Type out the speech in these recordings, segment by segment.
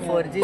4G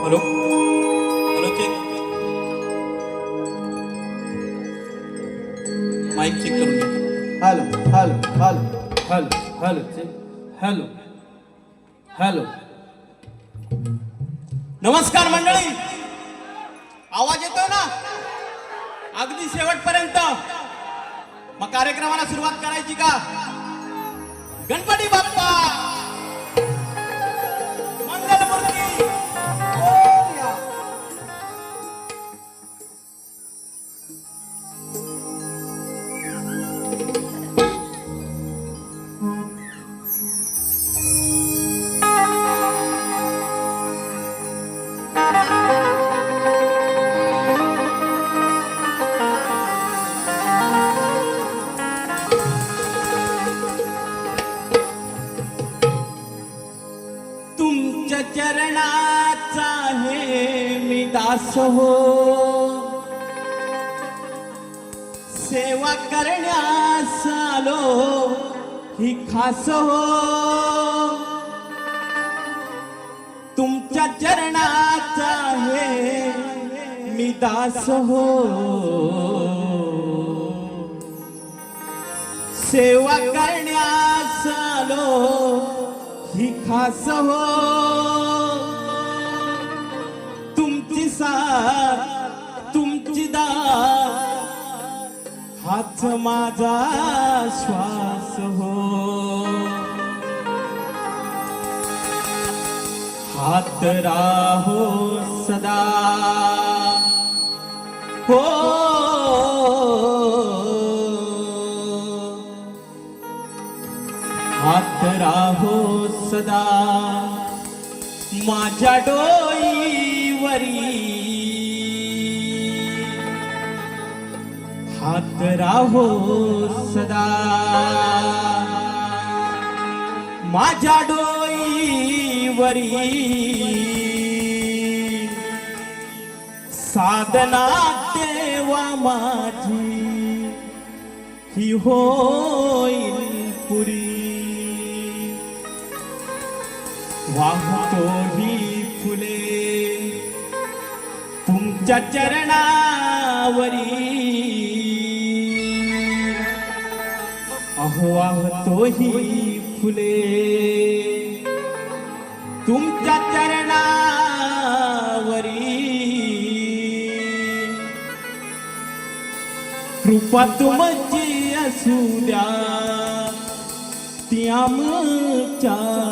hello hello check mic check करून घ्या. Hello hello hello hello hello check hello hello. नमस्कार मंडळी, आवाज येतोय ना अगदी शेवटपर्यंत. मग कार्यक्रमाला सुरुवात करायची का? गणपती बाप्पा मंगलमूर्ती मोरया. तुमच्या चरणाचा आहे मी दास हो, सेवा करण्यास आलो ही खास हो. तुमच्या चरणाचा आहे मी दास हो, सेवा करण्यास आलो ही खास हो. तुमची साथ तुमची दात हाच माझा श्वास हो. हात राहो सदा हो, हात राहो सदा माझ्या डोईवरी. हात राहो सदा माझ्या डोईवरी साधना देवा माझी ही होईल पुरी वाहतो ही फुले तुमच्या चरणावरी अहो वाहतो ही फुले तुमच्या चरणावरी कृपा तुमची असू द्या ती आमच्यावरी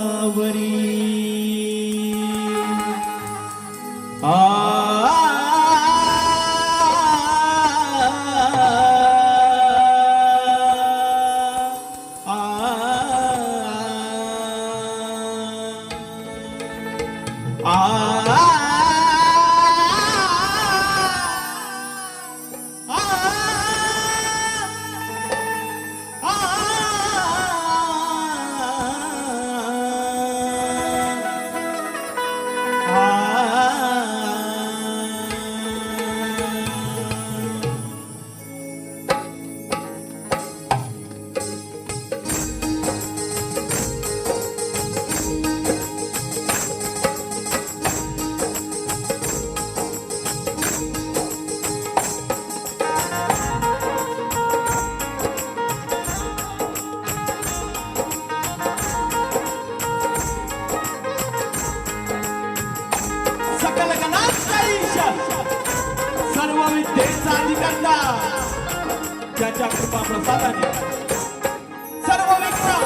सर्व विद्येचा अधिकर्ता ज्याच्या कृपा प्रसादाने सर्व विक्रम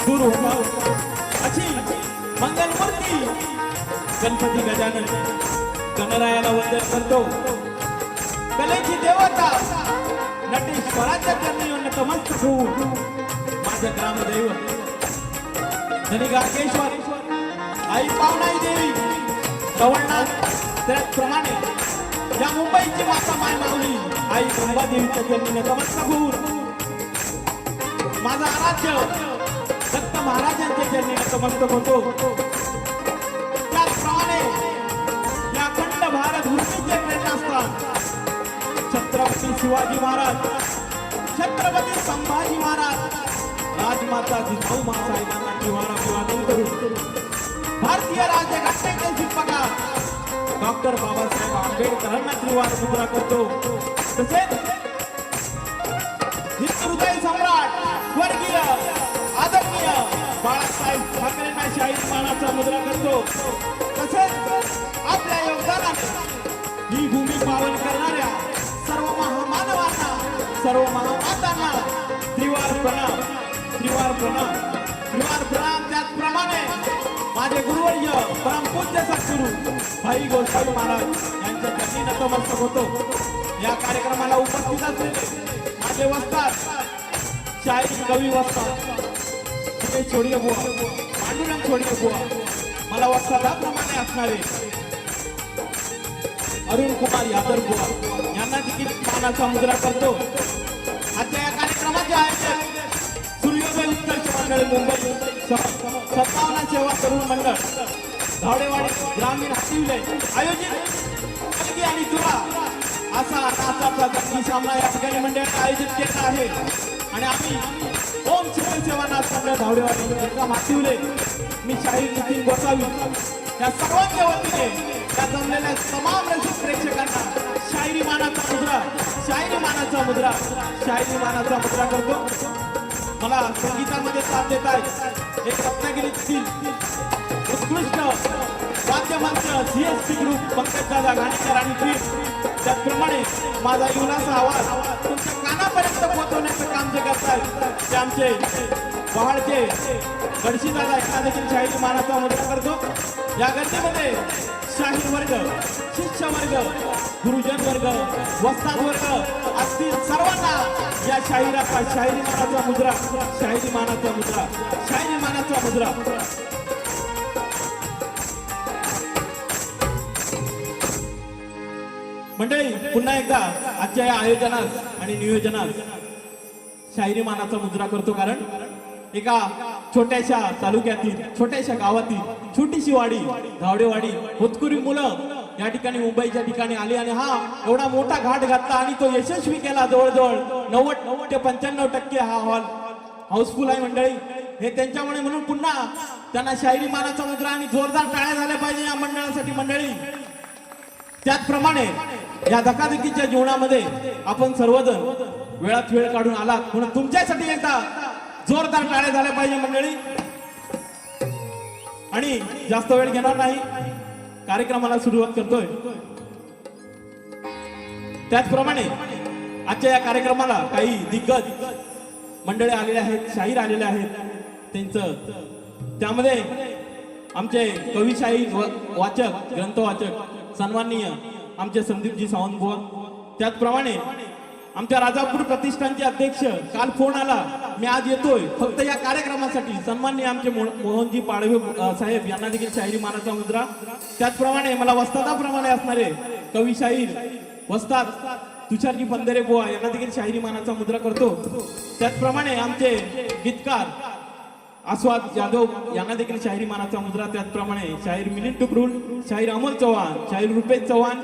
गुरु अशी मंगलमूर्ती गणपती गजानन गणरायाला वंदन करतो. कलेची देवता नटेश्वराच्या चरणी नतमस्तक होऊन माझ्या ग्रामदैवत धनी गार्गेश्वर आई पावनाई देवी गवळनाथ त्याचप्रमाणे या मुंबईची माता माय माऊली आई अंबादेवीच्या चरणी नतमस्तक होऊन माझा आराध्य दत्त महाराजांच्या चरणी नतमस्तक होतो. त्याचप्रमाणे या अखंड भारत भूमीचे प्रेरणास्थान छत्रपती शिवाजी महाराज छत्रपती संभाजी महाराज राजमाता जिजाऊ मासाहेबांना निवारा अभिवादन करून भारतीय राज्यघटनेचे शिल्पकार डॉक्टर बाबासाहेब आंबेडकरांना त्रिवार मुद्रा करतो. तसेच हृदय सम्राट स्वर्गीय आदरणीय बाळासाहेब ठाकरेंना शाहीर मानाचा मुद्रा करतो. तसेच आपल्या योगदानाने ही भूमी पावन करणाऱ्या सर्व महामानवांना सर्व महामातांना त्रिवार प्रणाम त्रिवार प्रणाम त्रिवार प्रणाम. त्याचप्रमाणे माझे गुरुवर्य परमपूज्य सद्गुरू भाई गोसावी महाराज यांच्या चरणी नतमस्तक होतो. या कार्यक्रमाला उपस्थित असलेले माझे वस्ताद शाहीर कवी वस्ताद छोडिये बुवा पांडुरंग छोडिये बुवा मला वस्तादाप्रमाणे असणारे अरुण कुमार यादव बुवा यांना देखील मानाचा मुद्रा करतो. आजच्या या कार्यक्रमाचे आयोजक सूर्योदय उत्कर्ष मंडळ मुंबई 57 सेवा तरुण मंडळ धावडेवाडी ग्रामीण हातिवले आयोजित मुलगी आणि तुला असा नाचाचा जंगी सामना या ठिकाणी मंडळाने आयोजित केला आहे. आणि आम्ही ओम सिव्हिल सेवा नाच मंडळ धावडेवाडी हातिवले मी शाहीर नितीन गोसावी या सर्वांच्या वतीने त्या जमलेल्या तमाम रसिक प्रेक्षकांना शायरी मानाचा मुद्रा शायरी मानाचा मुद्रा शायरी मानाचा मुद्रा करतो. मला संगीतामध्ये साथ देत आहेत एक रत्नागिरीतील उत्कृष्ट वाद्यमंच CSP ग्रुप पंकजदादा घाणेकर आणि टीम. त्याचप्रमाणे माझा युवनाचा आवाज तुमच्या कानापर्यंत पोहोचवण्याचं काम जे करतायत ते आमचे पहाडचे गडशीदादा यांना देखील शाहीर मानाचा मुद्रा करतो. या गर्दीमध्ये शाहीर वर्ग शिष्य वर्ग गुरुजन वर्ग वस्ताद वर्ग असतील सर्वांना या शाहिराचा शाहिरी मानाचा मुद्रा शाहिरी मानाचा मुद्रा शाहिरी मानाचा मुद्रा. मंडळी पुन्हा एकदा आजच्या या आयोजनात आणि नियोजनात शाहिरी मानाचा मुद्रा करतो कारण एका छोट्याशा तालुक्यातील छोट्याशा गावातील छोटीशी वाडी धावडेवाडी होतकुरी मुलं या ठिकाणी मुंबईच्या ठिकाणी आली आणि हा एवढा मोठा घाट घातला आणि तो यशस्वी केला. जवळजवळ 90 ते 95% हा हॉल हाऊसफुल आहे मंडळी. हे त्यांच्यामुळे म्हणून पुन्हा त्यांना शाहिरी मानाचा मुद्रा आणि जोरदार टाळ्या झाल्या पाहिजे या मंडळासाठी मंडळी. त्याचप्रमाणे या धकाधकीच्या जीवनामध्ये आपण सर्वजण वेळात वेळ काढून आलात म्हणून तुमच्यासाठी एकदा जोरदार टाळ्या झाल्या पाहिजे मंडळी. आणि जास्त वेळ घेणार नाही, कार्यक्रमाला सुरुवात करतोय. त्याचप्रमाणे आजच्या या कार्यक्रमाला काही दिग्गज मंडळी आलेले आहेत, शाहीर आलेले आहेत. त्यांचं त्यामध्ये आमचे कवी शाहीर वाचक ग्रंथवाचक सन्माननीय आमचे संदीपजी सावंत बुवा. त्याचप्रमाणे आमच्या राजापूर प्रतिष्ठानचे अध्यक्ष काल फोन आला मी आज येतोय फक्त या कार्यक्रमासाठी. सन्माननीय आमचे मोहनजी पाडवे साहेब यांना देखील शाहिरी मानाचा मुद्रा. त्याचप्रमाणे मला वस्तादाप्रमाणे असणारे कवी शाहीर वस्ताद तुषारजी पंधरे बुवा यांना देखील शाहिरी मानाचा मुद्रा करतो. त्याचप्रमाणे आमचे गीतकार आस्वाद जाधव यांना देखील शाहिरी मानाचा मुद्रा. त्याचप्रमाणे शाहीर मिलिंद टुकरुल, शाहीर अमोल चव्हाण, शाहीर रुपेश चव्हाण,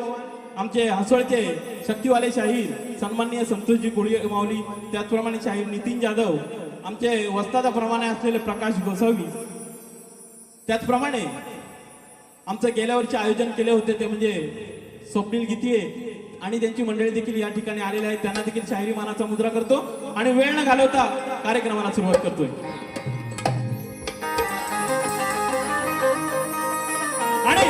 आमचे हसोळचे शक्तीवाले शाहीर सन्माननीय संतोषजी कोळी माऊली. त्याचप्रमाणे शाहीर नितीन जाधव, आमचे वस्तादाप्रमाणे असलेले प्रकाश गोसावी. त्याचप्रमाणे आमचं गेल्या वर्षी आयोजन केले होते ते म्हणजे स्वप्नील गीतिये आणि त्यांची मंडळी देखील या ठिकाणी आलेले आहेत. त्यांना देखील शाहिरी मानाचा मुद्रा करतो आणि वेळ न घालवता कार्यक्रमाला सुरुवात करतोय. आणि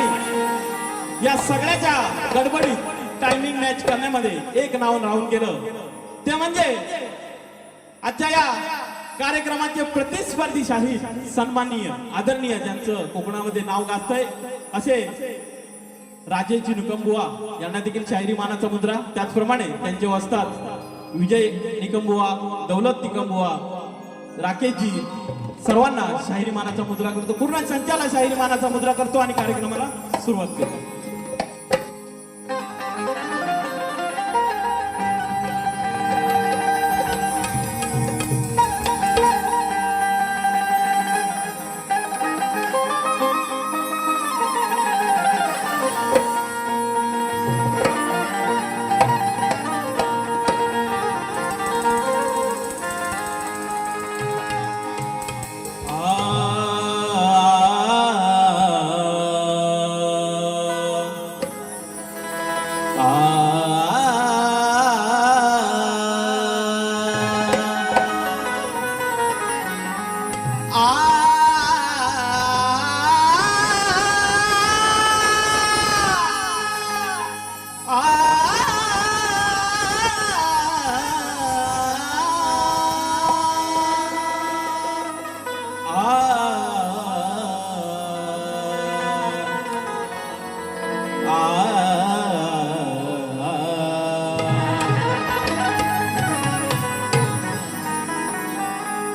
या सगळ्याच्या गडबडीत टायमिंग मॅच करण्यामध्ये एक नाव राहून गेलं ते म्हणजे आजच्या या कार्यक्रमाचे प्रतिस्पर्धी शाहीर सन्माननीय आदरणीय ज्यांचं कोकणामध्ये नाव गाजतंय असे राजेशजी निकमबुवा यांना देखील शाहिरी मानाचा मुद्रा. त्याचप्रमाणे त्यांचे वस्ताद विजय निकमबुवा, दौलत निकमबुवा, राकेशजी सर्वांना शाहिरी मानाचा मुद्रा करतो. पूर्ण संचाला शाहिरी मानाचा मुद्रा करतो आणि कार्यक्रमाला सुरुवात करतो.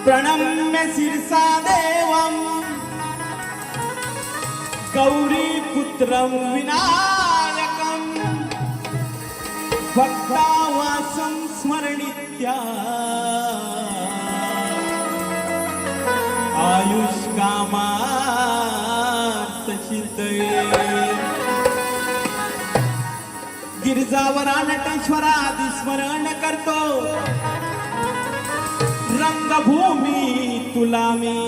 प्रणम्य शिरसा देवं गौरी पुत्रं विनायकं भक्तावासं स्मरणित्या आयुष्कामार्थसिद्धये गिरिजावरा नटेश्वरा स्मरण करतो रंगभूमी तुला मी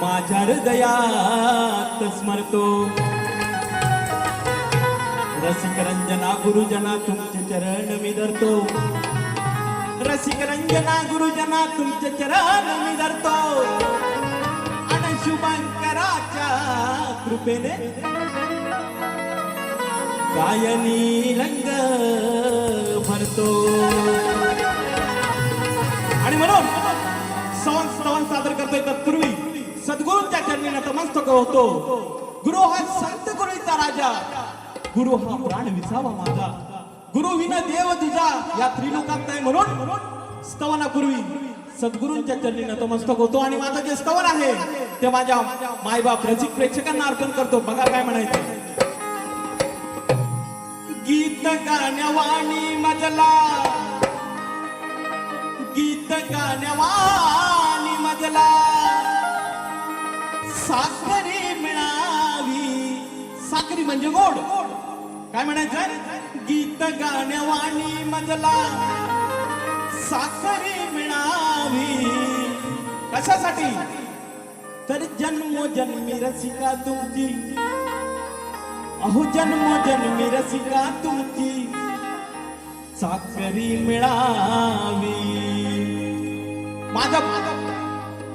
माझ्या हृदयात स्मरतो. रसिक रंजना गुरुजना तुमचे चरण मी धरतो. रसिक रंजना गुरुजना तुमचे चरण मी धरतो. आणि शुभंकराच्या कृपेने गायनी रंग भरतो. आणि म्हणून स्तवन सादर करतोय तत्पूर्वी सद्गुरूंच्या चरणी नतमस्तक होतो. गुरु हा संत गुरुचा राजा, गुरु हा प्राण विसावा माझा, गुरु विना देव तुझा या त्रिलोकात नाही. म्हणून स्तवनापूर्वी सद्गुरूंच्या चरणी नतमस्तक होतो. आणि माझं जे स्तवन आहे ते माझ्या मायबाप रसिक प्रेक्षकांना अर्पण करतो. बघा काय म्हणायचं. गीत गाण्यावाणी मजला गीत गाण्यावानी मजला साखरी मिळावी. साखरी म्हणजे गोड. काय म्हणायचं? गीत गाण्यावानी मजला साखरी मिळावी. कशासाठी? तर जन्मोजन्मी रसिका तुमची, अहो जन्मोजन्मी रसिका तुमची साखरी मिळावी. माझं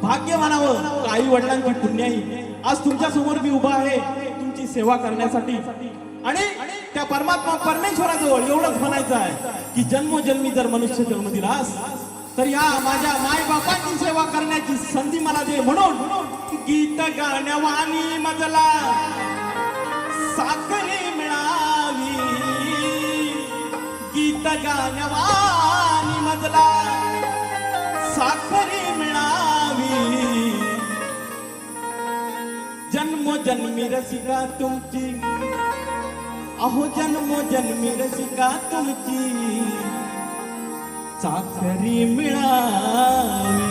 भाग्य म्हणावं, आई वडिलांची पुण्याई आज तुमच्या समोर मी उभा आहे तुमची सेवा करण्यासाठी. आणि त्या परमात्मा परमेश्वराजवळ एवढंच म्हणायचं आहे की जन्मोजन्मी जर मनुष्य जन्म दिलास तर या माझ्या माय बापांची सेवा करण्याची संधी मला दे. म्हणून गीत गाण्यावानी मजला साखरी मिळावी. गीत गाण्यावानी मजला साखरी मिळावी. जन्मोजन्मी रसिका तुमची, अहो जन्मोजन्मी रसिका तुमची साखरी मिळावी.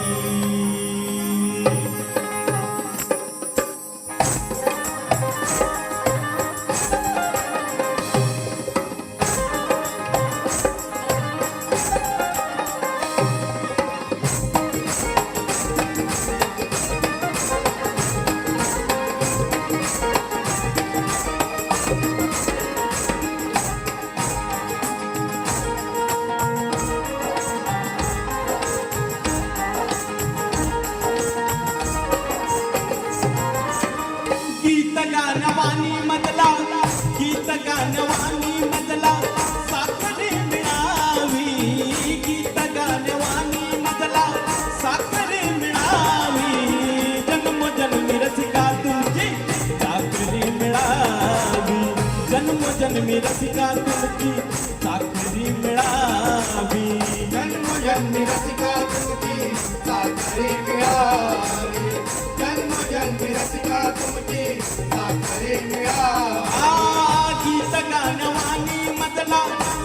गीत गाण्यावानी मजला, गीत गाण्यावानी मजला साखरी मिळावी. गीत गाण्यावानी मजला साखरी मिळावी. जन्मोजन्मी रसिका तुमची साखरी मिळावी. जन्मोजन्मी रसिका तुमची साखरी मिळावी. जन्मोजन्मी रसिका तुमची साखरी मिळावी. जन्मोजन्मी रसिका तुमची साखरी मिळावी. गीत गाण्यावानी मजला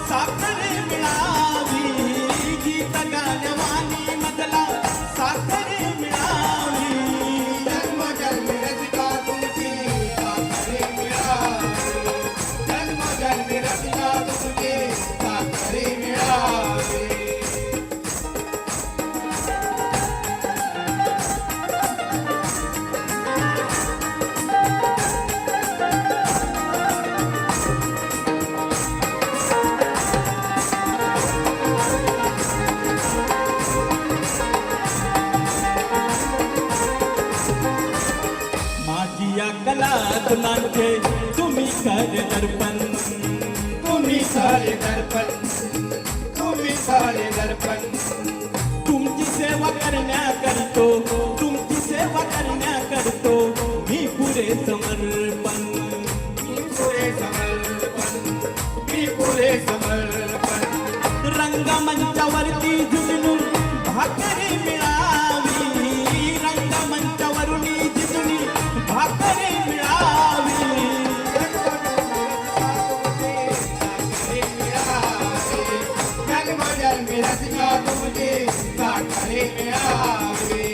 साखरी मिळावी. गीत गाण्यावानी मजला साखरी मिळावी. जन्मोजन्मी रसिका तुमची साखरी मिळावी. जन्मोजन्मी रसिका तुमची साखरी मिळावी. माझी या कला तुलांचे तुम्ही खरे दर्पण. तुम्ही सारे दर्पण, तुम्ही सारे दर्पण. तुमची सेवा करतो, तुमची सेवा करतो मी पुरे समर्पण. मी पुरे समर्पण, मी पुरे समर्पण. रंगमंचावरती झुलून भाकरी मिळावी. रंगमंचावरून झुलून भाकरी मिळावी. जन्मोजन्मी रसिका तुमची साखरी मिळावी.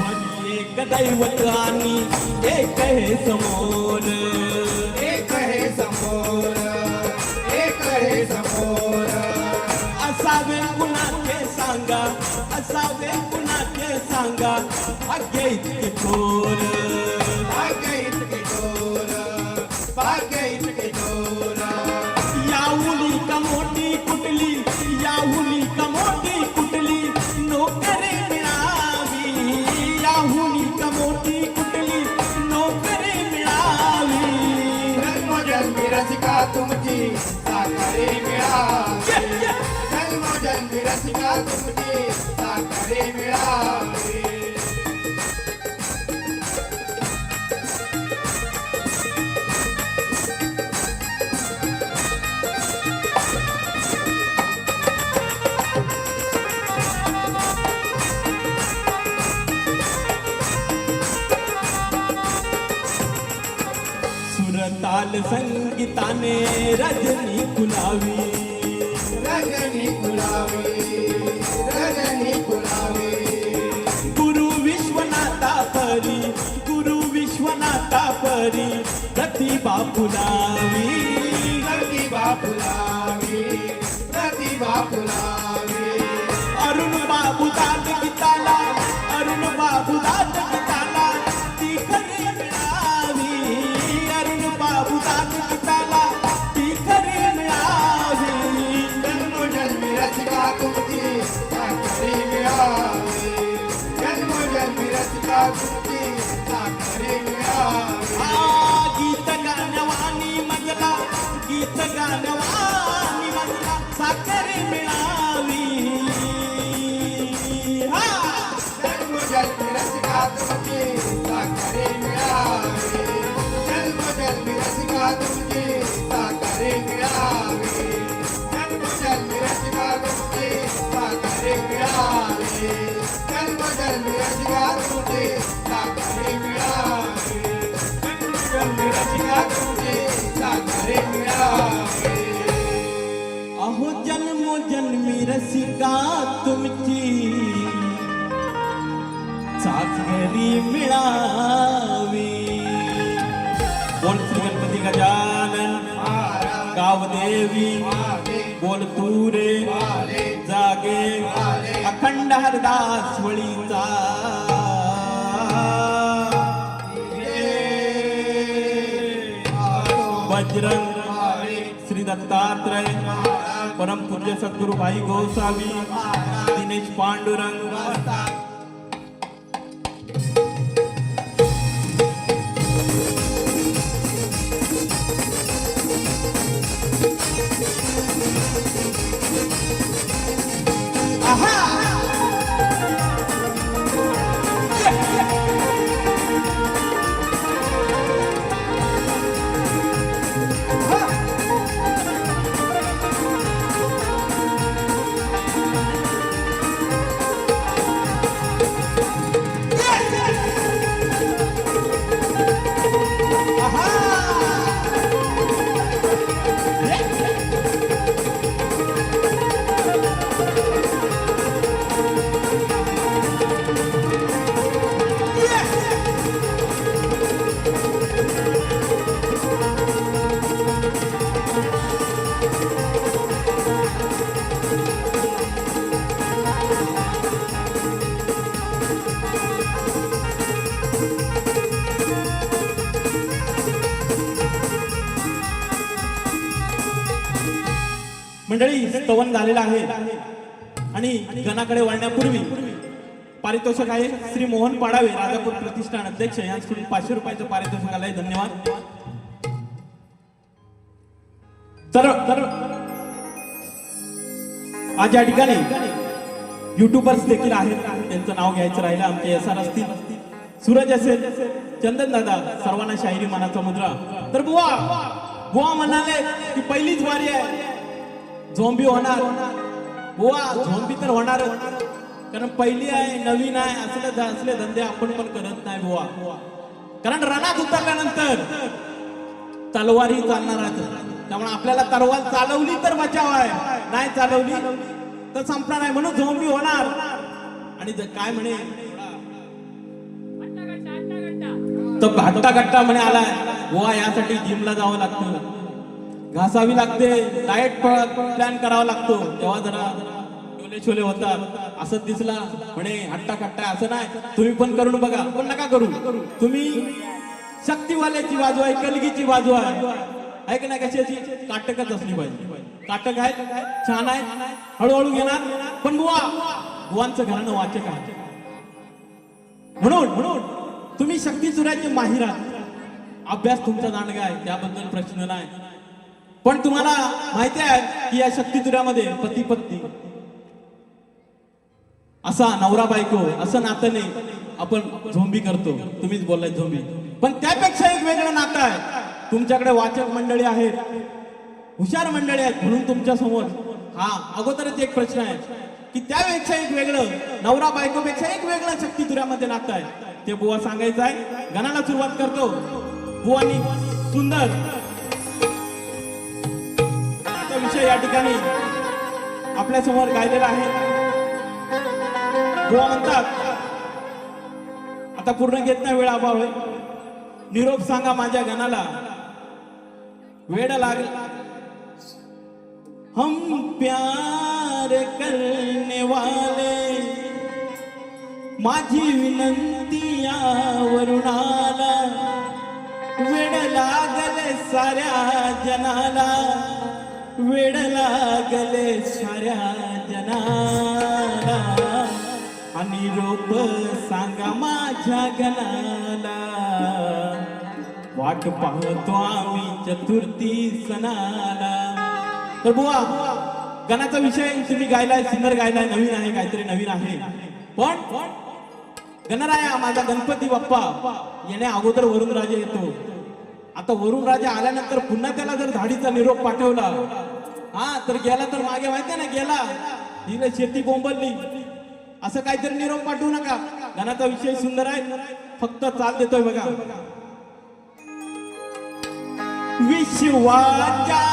वरी एक दैवत आणि एक हे समोर. एक हे समोर, एक हे समोर. असावे कुणाचे सांगा, असावे कुणाचे सांगा भाग्य इतके थोर. भाग्य इतके थोर, भाग्य इतके थोर. याहुली का मोठी कुठली, याहुली का मोठी कुठली नोकरी मिळावी. याहुली का मोठी कुठली नोकरी मिळावी. जन्मोजन्मी रसिका तुमची साखरी मिळावी. जन्मोजन्मी रसिका तुमची साखरी मिळावी. संगीताने रजनी खुलावी, रजनी फुलावी, रजनी फुलावी. गुरु विश्वनाथा परी, गुरु विश्वनाथा परी प्रतिभा फुलावी. प्रतिभा फुलावी, प्रतिभा फुलावी. अरुण बाबू दाद गीताला, अरुण बाबू दाद गीताला ती खरी मिळावी. अरुण बाबू दाद गीताला ती खरी मिळावी. जन्मोजन्मी रसिका तुमची साखरी मिळावी. जन्मोजन्मी रसिका तुमची साखरी मिळावी. गीत गाणवानी मजला, गीत गाणवानी मजला साखरी मिळावी. जन्मोजन्मी रसिका तुमची साखरी मिळावी. जन्मोजन्मी रसिका तुमची साखरी मिळावी. जन्मोजन्मी रसिका तुमची साखरी मिळावी. जन्मोजन्मी रसिका तुमची साखरी मिळावी. जन्मोजन्मी रसिका तुमची साखरी मिळावी. अहो जन्मोजन्मी रसिका तुमची साखरी मिळावी. बोल श्री गणपती गजानन गावदेवी, बोल तू रे जागे अखंड हरदास वळीचा. बजरंग श्री दत्तात्रय, परम पूज्य सद्गुरु भाई गोसावी, दिनेश पांडुरंग. मंडळी, स्तवन झालेलं आहे आणि गणाकडे वळण्यापूर्वी पारितोषिक आहे. श्री मोहन पाडावे, राजापूर प्रतिष्ठान अध्यक्ष, यांच्याकडून 500 रुपयाचं पारितोषिक आलंय. धन्यवाद. तर आज या ठिकाणी युट्यूबर्स देखील आहेत, त्यांचं नाव घ्यायचं राहिलं. आमचे एसआर असतील, सूरज असेल, चंदन दादा, सर्वांना शाहिरी मनाचा मुद्रा. तर बुवा म्हणाले की पहिलीच वारी आहे, झोंबी होणार. बुवा झोंबी तर होणार, कारण पहिली आहे, नवीन आहे, असले धंदे आपण पण करत नाही बुवा. कारण रणात उतरल्यानंतर तलवारी चालणार आहे, त्यामुळे आपल्याला तलवार चालवली तर बचाव आहे, नाही चालवली तर संपणार आहे. म्हणून झोंबी होणार. आणि काय म्हणे तर घट्टा घट्टा म्हणे आलाय बुवा. यासाठी जिमला जावं लागतं, घासावी लागते, डाएट प्लॅन करावा लागतो, तेव्हा जरा डोले छोले होतात. असंच दिसला म्हणे हट्टा कट्टा, असं नाही. तुम्ही पण करून बघा, पण नका करू. तुम्ही शक्तीवाल्याची बाजू आहे, कलगीची बाजू आहे की नाही, कशाची काटकच असली पाहिजे. काटक आहे, छान आहे, हळूहळू घेणार. पण बुवांचं घराणं वाचक आहे, म्हणून तुम्ही शक्ती चुरायचे माहिर आहात. अभ्यास तुमचा दांडगा आहे, त्याबद्दल प्रश्न नाही. पण तुम्हाला माहिती आहे की या शक्ती चुऱ्यामध्ये पती पत्नी असा, नवरा बायको असं नातं नाही. आपण झोंबी करतो, तुम्हीच बोललाय झोंबी, पण त्यापेक्षा एक वेगळं नातं आहे. तुमच्याकडे वाचक मंडळी आहेत, हुशार मंडळी आहेत, म्हणून तुमच्या समोर अगोदरच एक प्रश्न आहे की त्यापेक्षा एक वेगळं, नवरा बायकोपेक्षा एक वेगळं शक्ती चुऱ्यामध्ये नातं आहे. ते बुवा सांगायचं आहे. गाण्याला सुरुवात करतो. बुवानी सुंदर विषय या ठिकाणी आपल्या समोर गायलेला आहे. बुवा म्हणतात, आता पूर्ण घेत नाही, वेळ अभाव आहे. निरोप सांगा माझ्या गणाला, वेळ लागला. हम प्यार करने वाले, माझी विनंती यावरून आला. वेड लागले साऱ्या जनाला, वेड लागले साऱ्या जनाला. आणि रोप सांगा माझ्या गणाला, वाट पाहतो आम्ही चतुर्थी सणाला. तर बुवा, गणाचा विषय तुम्ही गायलाय, सुंदर गायलाय, नवीन आहे, काहीतरी नवीन आहे. पण गणराया माझा गणपती बाप्पा येणे अगोदर वरुण राजा येतो. आता वरुण राजा आल्यानंतर पुन्हा त्याला जर धाडीचा निरोप पाठवला, हा तर गेला तर मागे माहितीये ना, गेला हिला शेती बोंबलली, असं काहीतरी निरोप पाठवू नका. गणाचा विषय सुंदर आहे, फक्त चाल देतोय बघा. विश्वाच्या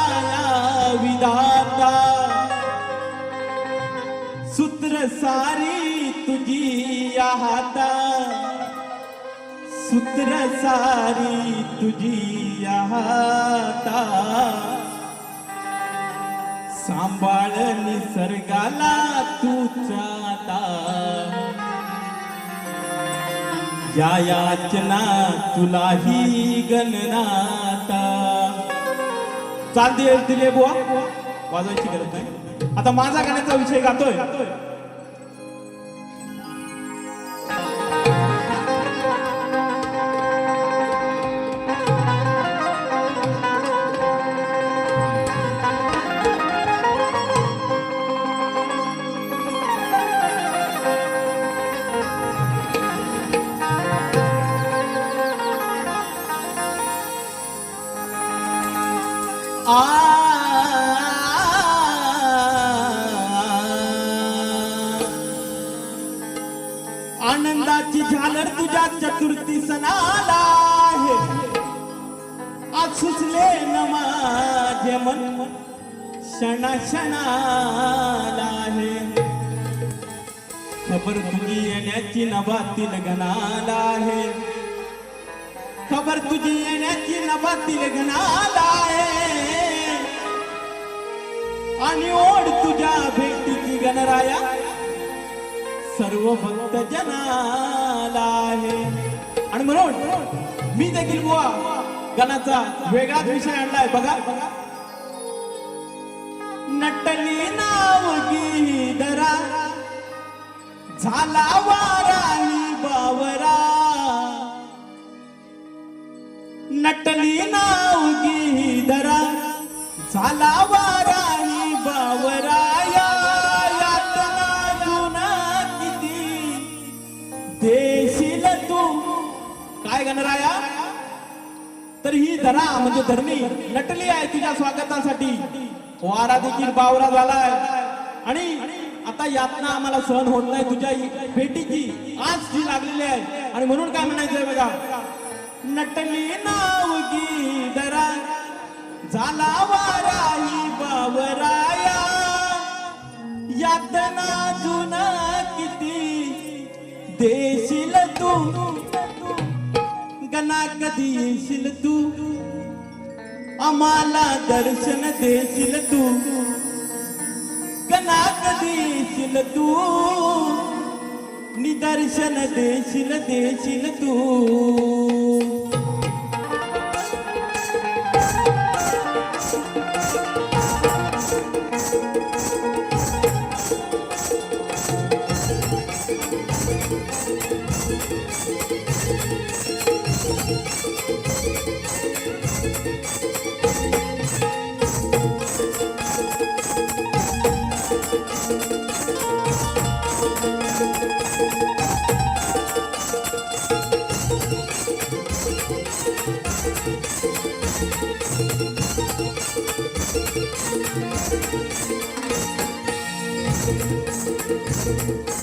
विधाता, सूत्र सारी तुझी या हाता, सूत्र सारी तुझी या हाता. सांभाळ निसर्गाला तूच आता, या याचना तुलाही गणनाता. चाल दिले बुवा, वाजवायची गरज नाही. आता माझा गाण्याचा विषय गातोय. आनंदाची झालर तुझ्या चतुर्थी सणाला आहे. आज सुचले न माझे मन क्षणा क्षणाला आहे. खबर तुझी येण्याची नभातील गणाला आहे. खबर तुझी येण्याची नभातील गणाला आहे. आणि ओढ तुझ्या भेटीची गणराया सर्व भक्त जनाला आहे. आणि म्हणून मी देखील बुवा गणाचा वेगळाच विषय आणलाय बघा. नटली नावगी दरा, झाला वाराही बावरा. नटली नावगी दरा, झाला वाराही बावरा. देशील तू काय गणराया, तर ही धरा म्हणजे धरणी नटली आहे तुझ्या स्वागतासाठी. वारा देखील बावरा झालाय आणि आता यातना आम्हाला सहन होत नाही तुझ्या भेटीची आज जी लागलेली आहे. आणि म्हणून काय म्हणायचंय बघा. नटली नावगी धरा, झाला वारा ही बावराया. यातना जुना किती देशील तू, गणा कधी येशील तू, आम्हाला दर्शन देशील तू. गणा कधी येशील तू, निदर्शन देशील तू.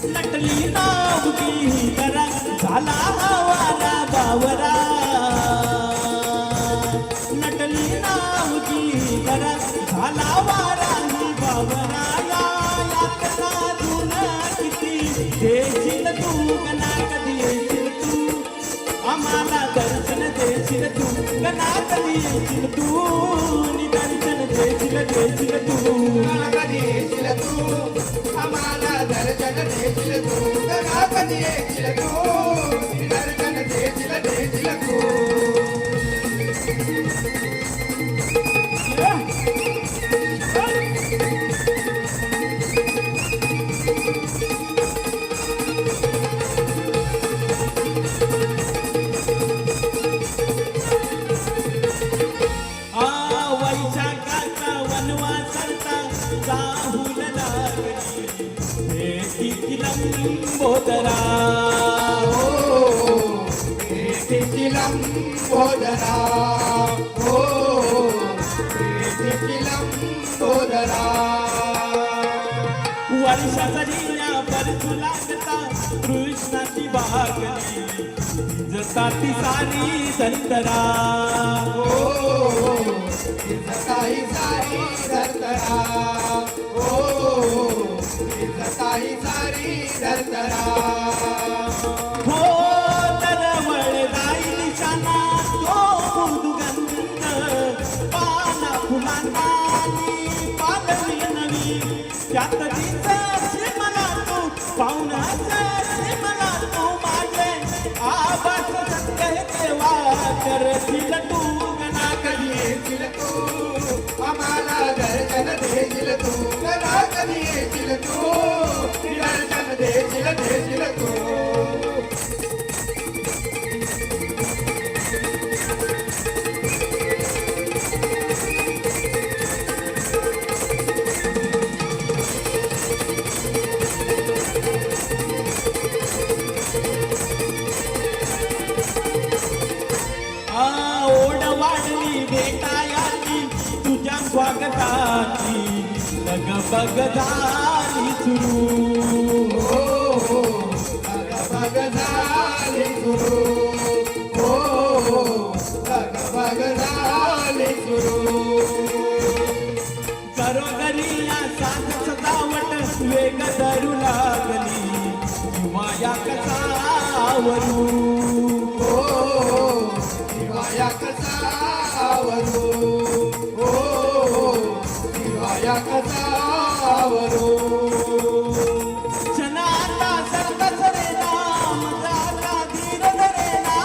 नटली नावगी दरा, झाला वारा बावरा. नटली नावगी दरा, आला वाराही बावराया यातना धुन किती देशील तू गणा कधी येशील तू आम्हाला दर्शन देशील तू गणा कधी येशील तू निदर्शन देशील तू कधी येशील तू आम्हाला दर्शन देशील तू कधी येशील तू दर्शन देशील तू वैशाखाचा वनवासाचा जाहूल लागली भेटीची लंबोदरा भेटीची लंबोदरा हो भेटीची लंबोदरा वर्षाचा जिल्हा परतू लागता कृष्णाची बागली जता ती सारी संतरा काही सारी धरतरा काही सारी धरतरा हो तरवळ जाई निशाणा तो दुगंध पाना फुलांना पालवी नवी त्यात दिसायचे मला तू पाहुणाचे मला तू माझे आबास सत्य देवा करतील तू गणा कधी येशील तू आम्हाला दर्शन देशील तू कधी येशील तू दर्शन देशील तू ओढ वाढली भेटायाची तुझ्या स्वागताची लगबग झाली सुरू लगबग झाली सुरू लगबग झाली सुरू घरोघरी या साथ सजावट वेग धरू लागली जीवाया कसावरू दिवाया कसावरू दिवाया कसावरू क्षणाता सरकस रे नाम जाता धीर धरे ना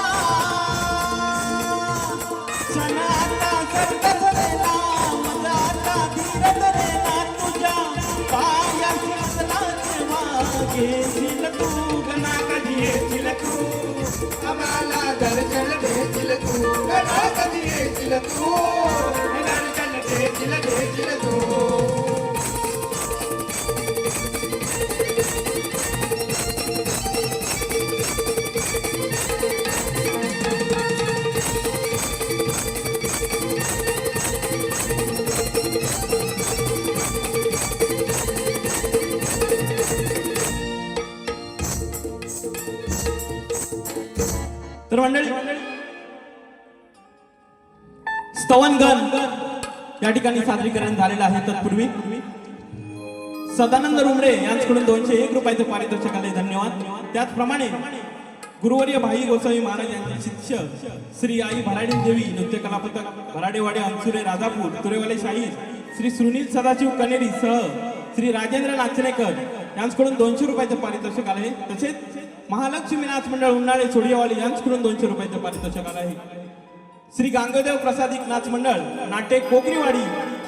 क्षणाता सरकस रे नाम जाता धीर धरे ना तुझ्या पायाशी असला तेव्हा घेशील तू गणा कधी येशील तू आम्हाला दर्शन देशील तू कधी येशील तू दर्शन देशील तू तर मंडळी स्तवनगण या ठिकाणी सादरीकरण झालेलं आहे. तत्पूर्वी सदानंद रुमडे यांच्याकडून 201 रुपयाचं पारितोषिक आले, धन्यवाद. त्याचप्रमाणे गुरुवर्य भाई गोसावी महाराज यांचे शिष्य श्री आई भराडी देवी नृत्य कला पथक भराडेवाडी अंसुरे राजापूर तुरेवाले शाहीर श्री सुनील सदाशिव कनेरी सह श्री राजेंद्र नाचणेकर यांच्याकडून 200 रुपयाचं पारितोषिक आले. तसेच महालक्ष्मी नाच मंडळ उन्हाळे सोडियावाली यांच्याकडून 200 रुपयाचं पारितोषिक आलं आहे. श्री गांगदेव प्रसादिक नाच मंडळ नाटे कोकरीवाडी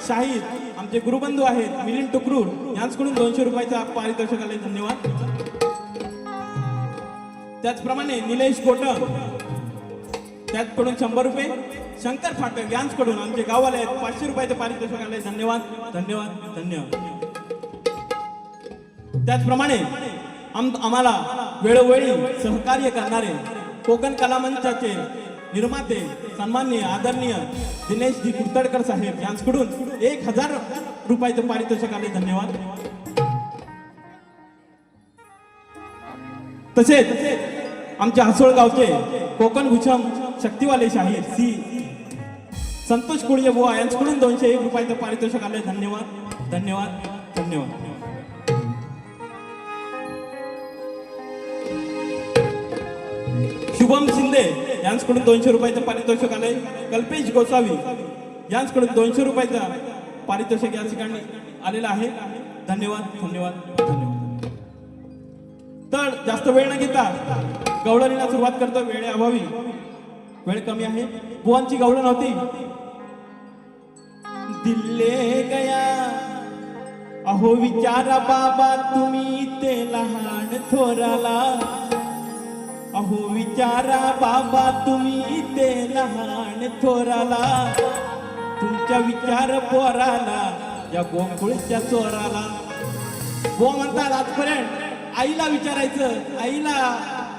शाहीर आमचे गुरुबंधू आहेत मिलिंद टुकरूर यांच्याकडून 200 रुपयाचं पारितोषिक आले, धन्यवाद. त्याचप्रमाणे निलेश कोटक त्याचकडून 100 रुपये, शंकर फाटक यांच्याकडून आमचे गाववाले आहेत 500 रुपयाचं पारितोषिक आले, धन्यवाद धन्यवाद धन्यवाद. त्याचप्रमाणे आम्हाला वेळोवेळी सहकार्य करणारे कोकण कला मंचाचे निर्माते सन्माननीय आदरणीय दिनेशजी कुर्तडकर साहेब यांच्याकडून 1000 रुपयाचं पारितोषिक आले, धन्यवाद. तसेच आमच्या हसोळ गावचे कोकण भूषम शक्तिवाले शाहीर संतोष कुळजे बुवा यांच्याकडून 201 रुपयाचं पारितोषिक आलंय. धन्यवाद धन्यवाद धन्यवाद. शुभम शिंदे यांच्याकडून 200 रुपयाचं पारितोषिक आलंय. कल्पेश गोसावी यांच्याकडून 200 रुपयाचं पारितोषिक या ठिकाणी आलेलं आहे. धन्यवाद धन्यवाद धन्यवाद. तर जास्त वेळ न घेता गवळणीला सुरुवात करतो. वेळेअभावी वेळ कमी आहे. बुवांची गवळण होती. दिल्ले गया अहो विचारा बाबा तुम्ही ते लहान थोराला. अहो विचारा बाबा तुम्ही ते लहान थोराला. तुमच्या विचार पोराला या गोकुळच्या चोराला. बुवा म्हणतात आजपर्यंत आईला विचारायचं, आईला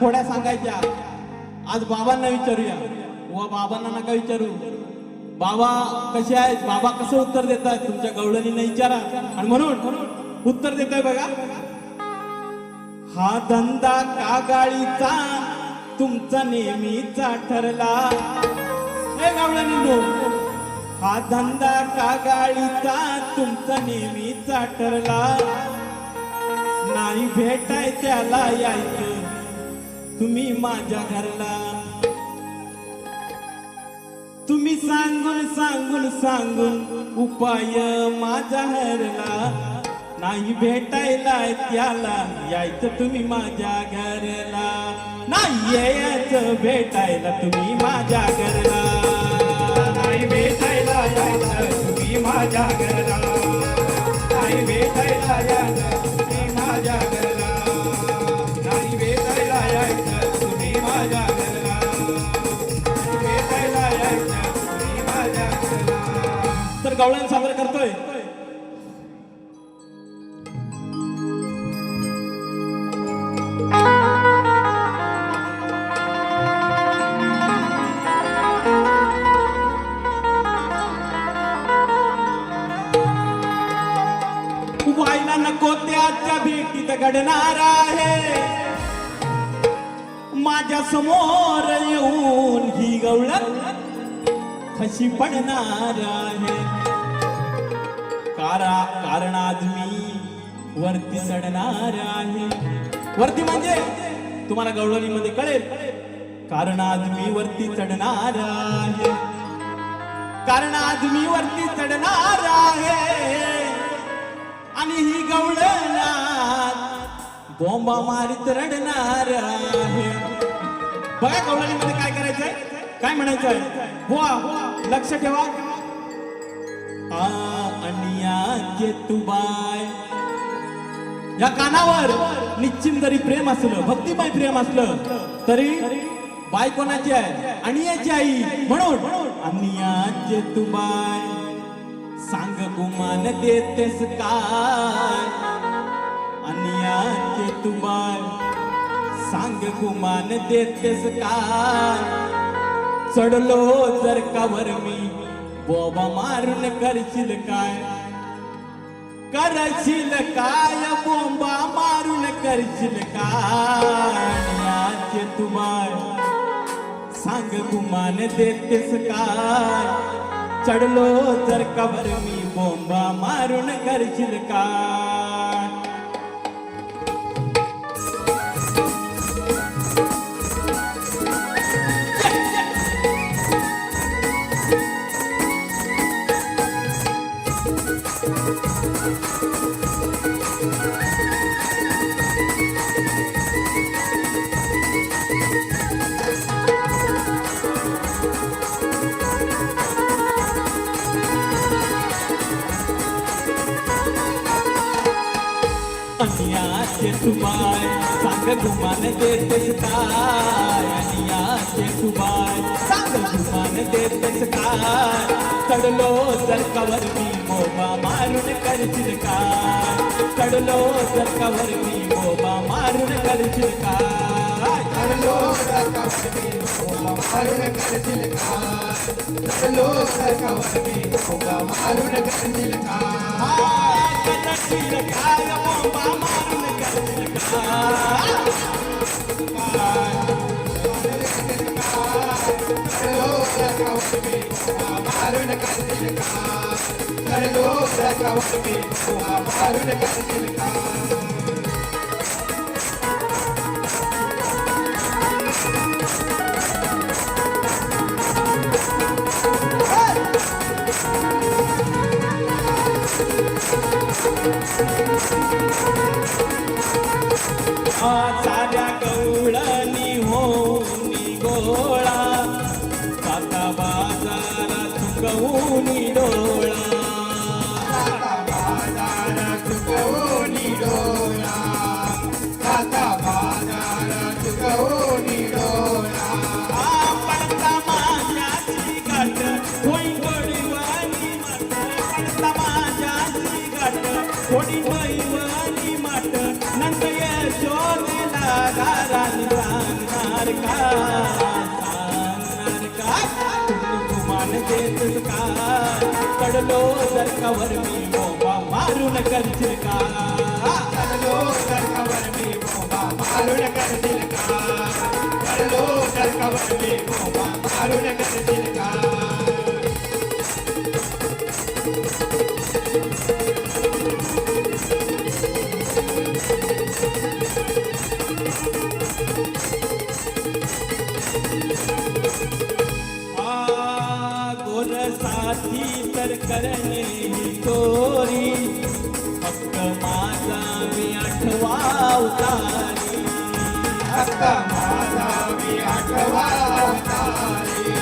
थोड्या सांगायच्या. आज बाबांना विचारूया. व बाबांना नका विचारू. बाबा कसे आहेत, बाबा कसं उत्तर देतात तुमच्या गवळणीने विचारा. आणि म्हणून उत्तर देतोय बघा. हा धंदा कागाळीचा तुमचा नेहमीचा ठरला. हे गवळणीनो, हा धंदा कागाळीचा तुमचा नेहमीचा ठरला. नाही भेटाय त्याला यायचं तुम्ही माझ्या घरला. तुम्ही सांगून सांगून सांगून उपाय माझ्या हरला. नाही भेटायला त्याला यायचं तुम्ही माझ्या घरला. नाही यायचं भेटायला तुम्ही माझ्या घरला. नाही भेटायला यायचं तुम्ही माझ्या घरला. नाही भेटायला यायचं तुम्ही माझ्या घरला. नाही भेटायला यायचं तुम्ही माझ्या घरला. नाही भेटायला यायचं तुम्ही माझ्या घरला. तर गवळण सादर करतोय. व्हायला नको त्याच्या भेटीत घडणार आहे. माझ्या समोर येऊन ही गवळण कशी पडणार आहे. कारण आज मी वरती चढणार आहे. वरती म्हणजे तुम्हाला गवळणीमध्ये कळेल. कारण आज मी वरती चढणार आहे. कारण आज मी वरती चढणार आहे. आणि ही गवळणात बोंबा मारीत रडणार आहे. बघा गवळणीमध्ये काय करायचंय, काय म्हणायचंय. बुवा लक्ष ठेवा. आणि तू बाय या कानावर निश्चित जरी प्रेम असलं, भक्तिमय प्रेम असलं तरी बाय कोणाची आहे, आणि याची आई. म्हणून आणि तू बाय सांग गुमान देतेस काय. आणि तू बाय सांग गुमान देतेस काय. चढलो जर कावर मी बोबा मारून करशील काय. करशील काय बोंबा मारून करशील काय. तू बाय सांग गुमान देतेस काय. चढलो जर कावर मी बोंबा मारून करशील काय. आणि तू बाय सांग गुमान देतेस काय. आणि तू बाय सांग गुमान देतेस काय. चढलो जर कावर मी बोबा मारून करशील काय. चढलो जर कावर मी बोबा मारून करशील काय. चढलो जर कावर मी बोंबा मारून करशील काय. चढलो जर कावर मी बोंबा मारून करशील काय. करशील काय बोंबा मारून करशील काय. चढलो जर कावर मी बोंबा मारून सरकावर मी बोंबा मारून करशील का साऱ्या गवळणी होऊनी गोळा साता बाजारा चुकवूनी डोळा बाजार चुकवूनी डोळा काका बाजार चुकवूनी डोळा पडता माझ्याची गाठ होई गोडीवानी माट पडता माझ्याची गाठ होडी गोडीवानी माट नंतर यशोदेला दारान सांगणार का गुमान देतस का पडलो जर कवर मी बोंबा मारून करशील का चढलो सरकावर मी बोंबा मारून करशील का चढलो सरकावर मी बोंबा मारून करशील का गोर साथी तर करणे ही चोरी फक्त माझा मी आठवा उतारी हक्क माझा मी आठवा अवतारी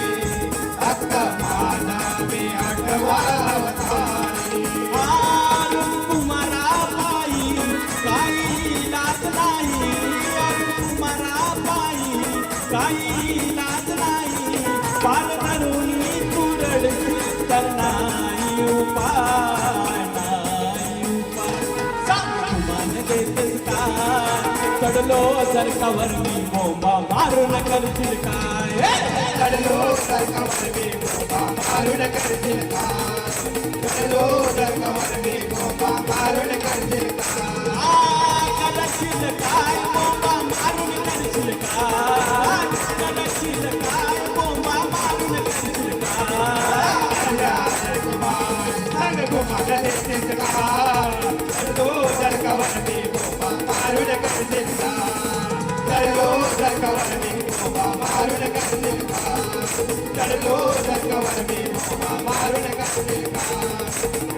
हक्क माझा मी आठवा अवतारी कुमारा पायी काही लाज नाही कुमारा पायी काही लाज नाही पार धरुणी तुरडशी तर नाही उपाय मान देतस का चढलो जर कवर मी बोंबा मारून करशील काय चढलो सरकावर मी बोंबा मारून करशील का चढलो सरकावर मी बोंबा मारून करशील का करशील काय बोंबा मारून करशील का करशील काय बोंबा मारून करशील का संग घुमाला देतेस का चढलो सरकावर मी बोंबा मारून करशील का चढलो सरकावर मी बोंबा मारून करशील का चढलो सरकावर मी बोंबा मारून करशील का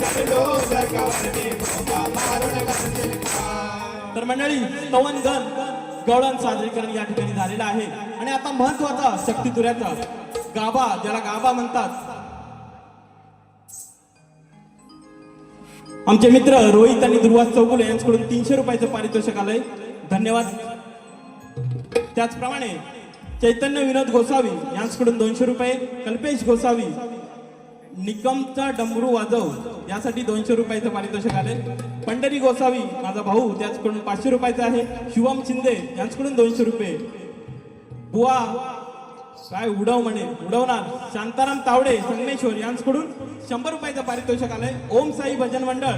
चढलो सरकावर मी बोंबा मारून करशील का तर मंडळी स्तवनगण गवळण सादरीकरण या ठिकाणी झालेलं आहे आणि आता महत्वाचा शक्ती तुऱ्याचा गाभा ज्याला गाभा म्हणतात आमचे मित्र रोहित आणि दुर्वास चौगुले यांच्याकडून 300 रुपयाचं पारितोषिक आलंय धन्यवाद त्याचप्रमाणे चैतन्य विनोद गोसावी यांच्याकडून 200 रुपये कल्पेश गोसावी निकमचा डमरू वाजव यासाठी 200 रुपयाचं पारितोषिक आले पंढरी गोसावी माझा भाऊ त्याचकडून 500 रुपयाचं आहे शिवम शिंदे यांच्याकडून 200 रुपये बुवा काय उडव म्हणे उडवणार शांताराम तावडे संगमेश्वर यांच्याकडून 100 रुपयाचं पारितोषिक आलंय ओम साई भजन मंडळ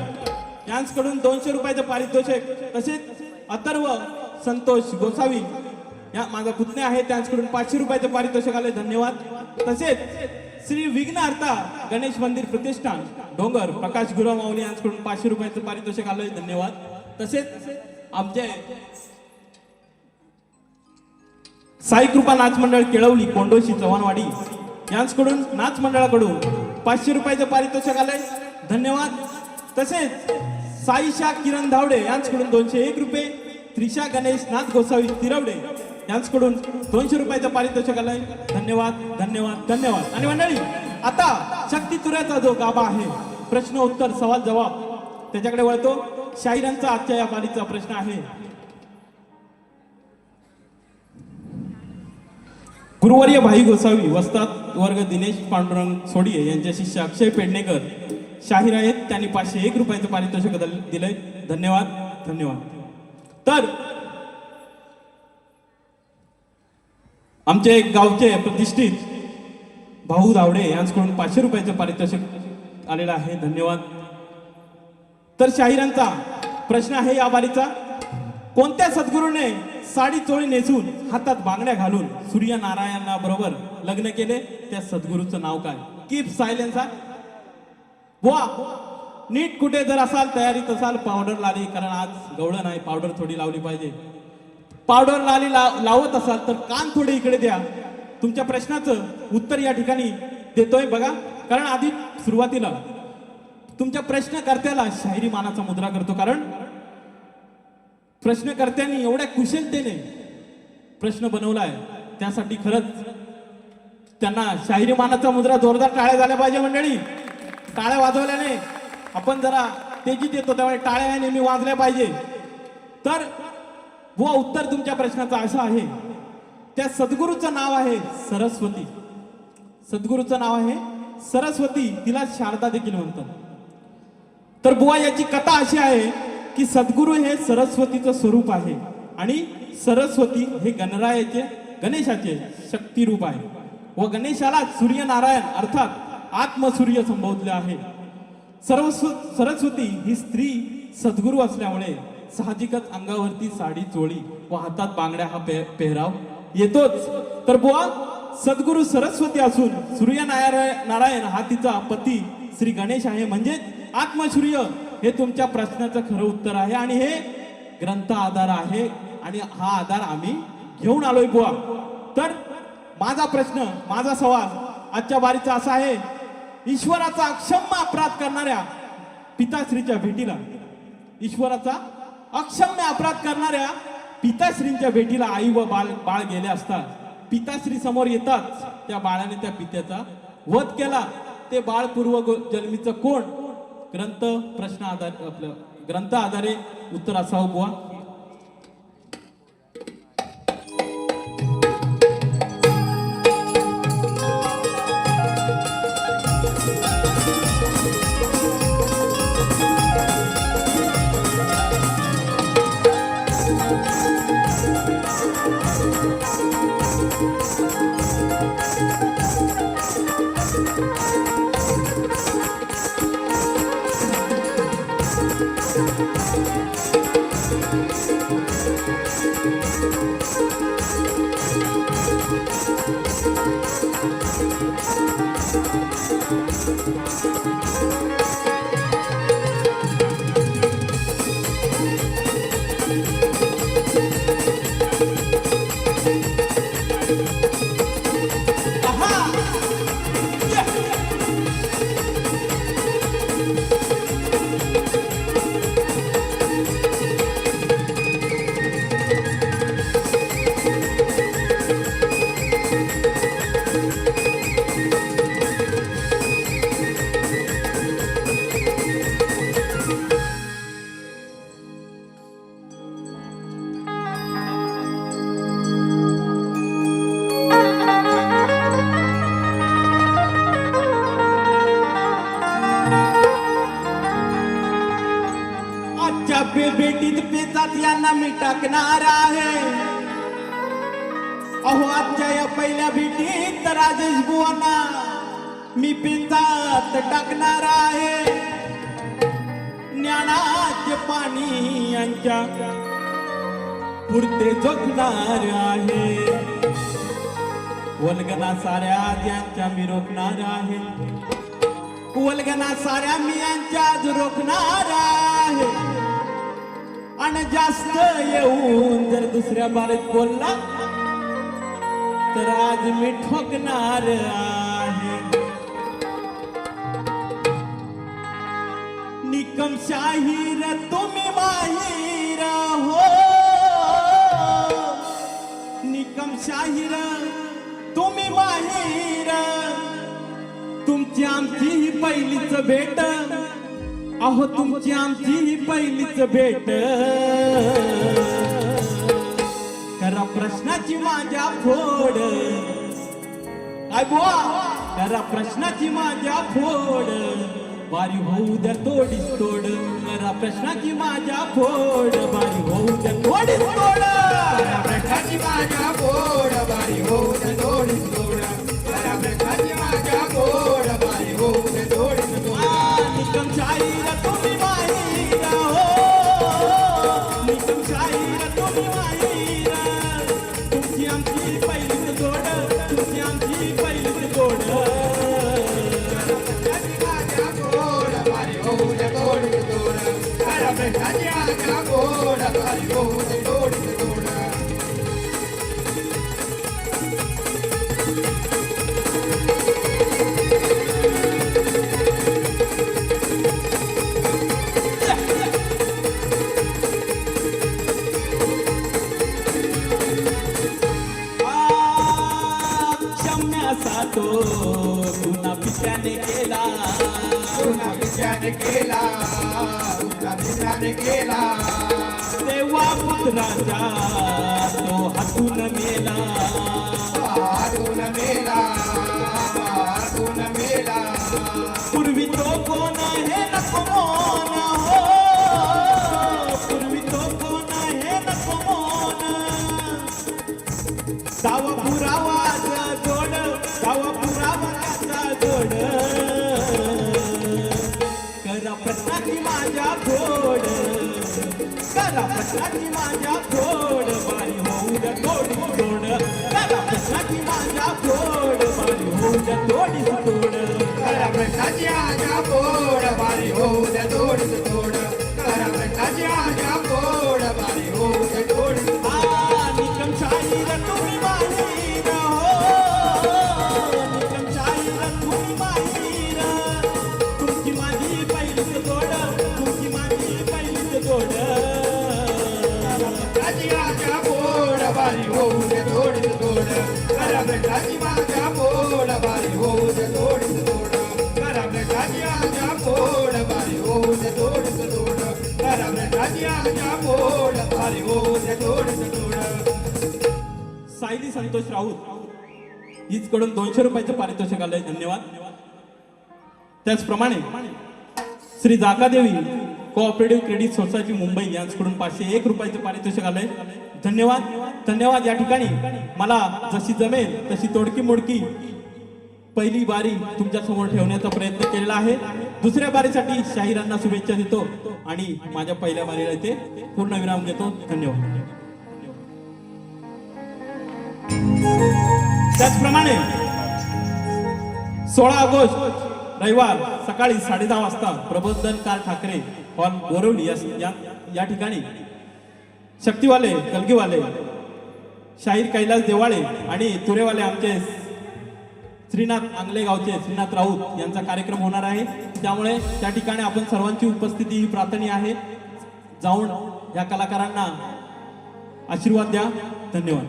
यांच्याकडून 200 रुपयाचं पारितोषिक तसेच अथर्व संतोष गोसावी या माझा पुतण्या आहे त्यांच्याकडून 500 रुपयाचं पारितोषिक आलंय धन्यवाद तसेच श्री विघ्नहर्ता गणेश मंदिर प्रतिष्ठान डोंगर प्रकाश गुरव माऊली यांच्याकडून 500 रुपयाचं पारितोषिक आलंय धन्यवाद तसेच आमचे साई कृपा नाच मंडळ केळवली कोंडोशी चव्हाणवाडी यांच्याकडून नाच मंडळाकडून 500 रुपयाचं पारितोषिक आलंय धन्यवाद तसेच साईशा किरण धावडे यांच्याकडून 201 रुपये त्रिशा गणेश नाथ गोसावी तिरवडे यांच्याकडून 200 रुपयाचं पारितोषिक आलंय धन्यवाद धन्यवाद धन्यवाद आणि मंडळी आता शक्ती तुऱ्याचा जो गाभा आहे प्रश्न उत्तर सवाल जवाब त्याच्याकडे वळतो शाहिरांचा आजच्या या पालीचा प्रश्न आहे गुरुवर्य भाई गोसावी वस्ताद वर्ग दिनेश पांडुरंग सोडिये यांचे शिष्य अक्षय पेडणेकर शाहीर आहेत त्यांनी 501 रुपयाचं पारितोषिक दिलंय धन्यवाद धन्यवाद तर आमचे गावचे प्रतिष्ठित भाऊ धावडे यांच्याकडून 500 रुपयाचं पारितोषिक आलेलं आहे धन्यवाद तर शाहिरांचा प्रश्न आहे या बारीचा कोणत्या सद्गुरूने साडी चोळी नेसून हातात बांगड्या घालून सूर्यनारायणा बरोबर लग्न केले त्या सद्गुरूचं नाव काय कीप सायलेन्स वा नीट कुठे जर असाल तयारीत असाल पावडर लाली, कारण आज गवळण आहे, पावडर थोडी लावली पाहिजे. पावडर लाली लावत असाल तर कान थोडे इकडे द्या. तुमच्या प्रश्नाचं उत्तर या ठिकाणी देतोय बघा. कारण आधी सुरुवातीला तुमच्या प्रश्नकर्त्याला शाहिरी मानाचा मुद्रा करतो, कारण प्रश्नकर्त्यांनी एवढ्या कुशलतेने प्रश्न बनवलाय, त्यासाठी खरंच त्यांना शाहिरी मानाचा मुद्रा. जोरदार टाळ्या झाल्या पाहिजे मंडळी. टाळ्या वाजवल्याने आपण जरा तेजीत येतो, त्यामुळे टाळ्या नेहमी वाजल्या पाहिजे. तर व उत्तर तुमच्या प्रश्नाचं असं आहे, त्या सद्गुरूचं नाव आहे सरस्वती. सद्गुरूचं नाव आहे सरस्वती, तिला शारदा देखील म्हणतात. तर बुवा याची कथा अशी आहे की सद्गुरू हे सरस्वतीचं स्वरूप आहे आणि सरस्वती हे गणरायाचे गणेशाचे शक्ती रूप आहे. व गणेशाला सूर्यनारायण अर्थात आत्मसूर्य संबोधले आहे. सरस्वती ही स्त्री सद्गुरू असल्यामुळे साहजिकच अंगावरती साडी चोळी व हातात बांगड्या हा पेहराव येतोच. तर बुवा सद्गुरू सरस्वती असून सूर्यनारायण हा तिचा पती श्री गणेश आहे, म्हणजे आत्मसूर्य. हे तुमच्या प्रश्नाचं खरं उत्तर आहे आणि हे ग्रंथ आधार आहे आणि हा आधार आम्ही घेऊन आलोय बुवा. तर माझा प्रश्न, माझा सवाल आजच्या बारीचा असा आहे, ईश्वराचा अक्षम्य अपराध करणाऱ्या पिताश्रीच्या भेटीला, ईश्वराचा अक्षम्य अपराध करणाऱ्या पिताश्रींच्या भेटीला आई व बाळ गेले असता पिताश्री समोर येतात. त्या बाळाने त्या पित्याचा वध केला. ते बाळ पूर्व जन्मीचं कोण? प्रश्न आधार आपलं ग्रंथ आधारे उत्तर असावं बुवा. भेटीत पेचात यांना मी टाकणार आहे. अहो आजच्या या पहिल्या भेटीत राजेश बुवांना मी पेचात टाकणार आहे. ज्ञानाचे पाणी यांच्या पुरते जोखणार आहे. वल्गना साऱ्या यांच्या मी रोखणार आहे. वल्गना साऱ्या मी यांच्या आज रोखणार आहे. आणि जास्त येऊन जर दुसऱ्या बारीत बोलला तर आज मी ठोकणार आहे. निकम शाहीर तुम्ही माहीर हो. निकम शाहीर तुम्ही माहीर. तुमची आमची ही पहिलीच भेट. अहो तुमची आमची ही पहिलीच भेट. करा प्रश्नाची माझ्या फोड. काय बुवा? करा प्रश्नाची माझ्या फोड. बारी होऊ द्या तोडीस तोड. करा प्रश्नाची माझ्या फोड. बारी होऊ द्या तोडीस तोड. करा प्रश्नाची माझ्या फोड. बारी होऊ द्या तोडीस तोड. करा प्रश्नाची माझ्या फोड. बारी होऊ द्या तोडीस तोड. निकम शाहीर तुम्ही माहीर हो. निकम शाहीर तुम्ही माहीर. तुमची आमची पहिलीच जोड. तुमची आमची पहिलीच जोड. माझ्या फोड. बारी होऊ द्या तोड. आजा गोड बारी होऊ दे गोडीत गोड क्षम्याचा तो तुना पित्याने केला तुला विचार केला तुला विचार केला तेव्हा पुत्राचा तो हातून मेला हातून मेला हातून मेला पूर्वी तो कोण हे नको मोन हो पूर्वी तो कोण हे नको मोन सावा पुरावाच जोड सावा पुरावाचा जोड करा प्रश्नाची माझ्या फोड करा प्रश्नाची माझ्या फोड बारी होऊ द्या थोडी थोड करा प्रश्नाची माझ्या फोड बारी होऊ द्या थोडी थोड करा प्रश्नाची आजा गोड बारी होऊ दे गोडीत गोड करा प्रश्नाची आजा गोड बारी होऊ दे गोडीत निकमशाहीर तुम्ही माहीर हो निकमशाहीर तुम्ही माहीर तुमची माझी पहिलीच गोड तुमची माझी पहिलीच गोड प्रश्नाची आजा गोड बारी होऊ दे गोडीत गोड करा प्रश्नाची माझ्या गोड बारी होऊ दे गोडीत गोड करा प्रश्नाची आजा गोड बारी होऊ दे गोडीत गोड करा प्रश्नाची आजा गोड बारी होऊ दे गोडीत गोड सायली संतोष राऊत हीचकडून 200 रुपयाचं पारितोषिक आलंय धन्यवाद त्याचप्रमाणे Shri Jakadevi cooperative credit society Mumbai यांच्याकडून 501 रुपयाचं पारितोषिक आलंय धन्यवाद धन्यवाद या ठिकाणी मला जशी जमेल तशी तोडकी मोडकी पहिली बारी तुमच्या समोर ठेवण्याचा प्रयत्न केलेला आहे दुसऱ्या बारीसाठी शाहिरांना शुभेच्छा देतो आणि माझ्या पहिल्या बारीला इथे पूर्ण विराम देतो धन्यवाद त्याचप्रमाणे 16 ऑगस्ट रविवार सकाळी 10:30 वाजता प्रबोधनकार ठाकरे हॉल बोरवली या ठिकाणी शक्तीवाले कलगीवाले शाहीर कैलास देवाळे आणि तुरेवाले आमचे श्रीनाथ आंगले गावचे श्रीनाथ राऊत यांचा कार्यक्रम होणार आहे त्यामुळे त्या ठिकाणी आपण सर्वांची उपस्थिती ही प्रार्थनीय आहे जाऊन या कलाकारांना आशीर्वाद द्या धन्यवाद